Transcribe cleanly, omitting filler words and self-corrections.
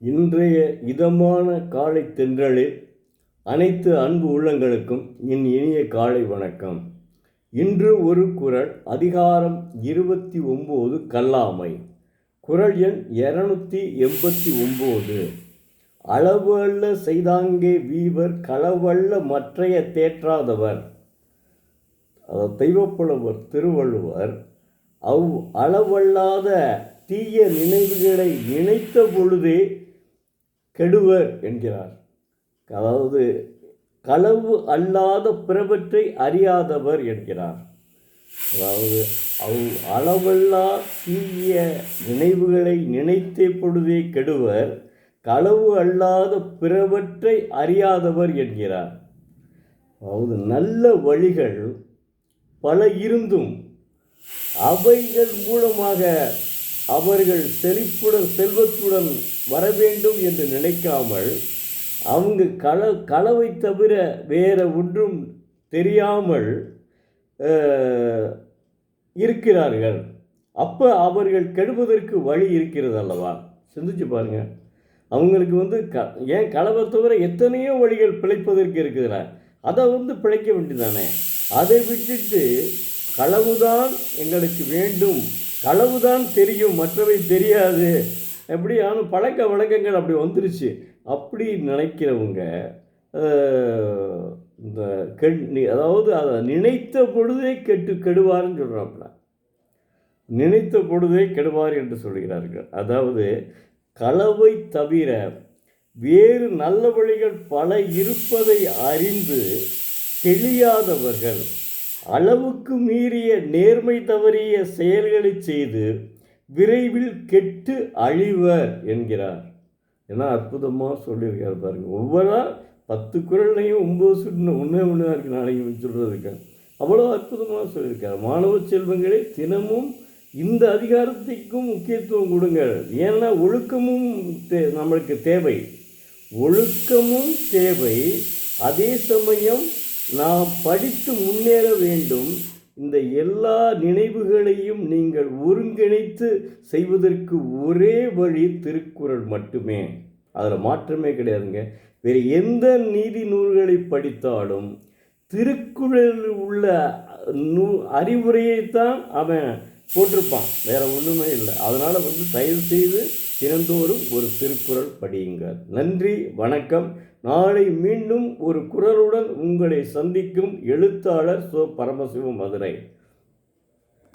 இன்றைய இதமான காலை தென்றலில் அனைத்து அன்பு உள்ளங்களுக்கும் என் இனிய காலை வணக்கம். இன்று ஒரு குறள், அதிகாரம் 29, கல்லாமை. குறள் எண் 289. அளவு அல்ல செய்தாங்கே வீவர், களவல்ல மற்றைய தேற்றாதவர். தெய்வப்புலவர் திருவள்ளுவர் அளவல்லாத தீய நினைவுகளை நினைத்த பொழுதே கெடுவர் என்கிறார். அதாவது களவு அல்லாத பிறவற்றை அறியாதவர் என்கிறார். அதாவது அளவல்லா தீய நினைவுகளை நினைத்த பொழுதே கெடுவர், களவு அல்லாத பிறவற்றை அறியாதவர் என்கிறார். அதாவது நல்ல வழிகள் பல இருந்தும் அவைகள் மூலமாக அவர்கள் செல்வத்துடன் வர வேண்டும் என்று நினைக்காமல் அவங்க களவை தவிர வேற ஒன்றும் தெரியாமல் இருக்கிறார்கள். அப்போ அவர்கள் கெடுவதற்கு வழி இருக்கிறது அல்லவா? சிந்திச்சு பாருங்க. அவங்களுக்கு ஏன் களவை தவிர எத்தனையோ வழிகள் பிழைப்பதற்கு இருக்குதுல்ல, அதை பிழைக்க வேண்டியதானே. அதை விட்டுட்டு களவுதான் எங்களுக்கு வேண்டும், களவுதான் தெரியும், மற்றவை தெரியாது, எப்படியான பழக்க வழக்கங்கள் அப்படி வந்துருச்சு. அப்படி நினைக்கிறவங்க இந்த அதாவது அதை நினைத்த பொழுதே கெடுவார்னு சொல்கிறாப்புல. நினைத்த பொழுதே கெடுவார் என்று சொல்கிறார்கள். அதாவது களவை தவிர வேறு நல்ல வழிகள் பல இருப்பதை அறிந்து தெளியாதவர்கள் அளவுக்கு மீறிய நேர்மை தவறிய செயல்களை செய்து விரைவில் கெட்டு அழிவர் என்கிறார். ஏன்னா அற்புதமாக சொல்லியிருக்காரு பாருங்க. ஒவ்வொரு 10 குறள்லையும் 9 சுட்டு ஒன்றே தான் இருக்குது. நாளைக்கு சொல்கிறதுக்கு அவ்வளோ அற்புதமாக சொல்லியிருக்காரு. மாணவ செல்வங்களே, தினமும் இந்த அதிகாரத்திற்கும் முக்கியத்துவம் கொடுங்கள். ஏன்னா ஒழுக்கமும் நம்மளுக்கு தேவை, ஒழுக்கமும் தேவை. அதே சமயம் நாம் படித்து முன்னேற வேண்டும். இந்த எல்லா நினைவுகளையும் நீங்கள் ஒருங்கிணைத்து செய்வதற்கு ஒரே வழி திருக்குறள் மட்டுமே. அதில் மாற்றமே கிடையாதுங்க. வேறு எந்த நீதி நூல்களை படித்தாலும் திருக்குறளில் உள்ள அறிவுரையைத்தான் அவன் போட்டிருப்பான், வேற ஒன்றுமே இல்லை. அதனால் தயவு செய்து தினந்தோறும் ஒரு திருக்குறள் படியுங்கள். நன்றி, வணக்கம். நாளை மீண்டும் ஒரு குறளுடன் உங்களை சந்திக்கும் எழுத்தாளர் சோ. பரமசிவம், மதுரை.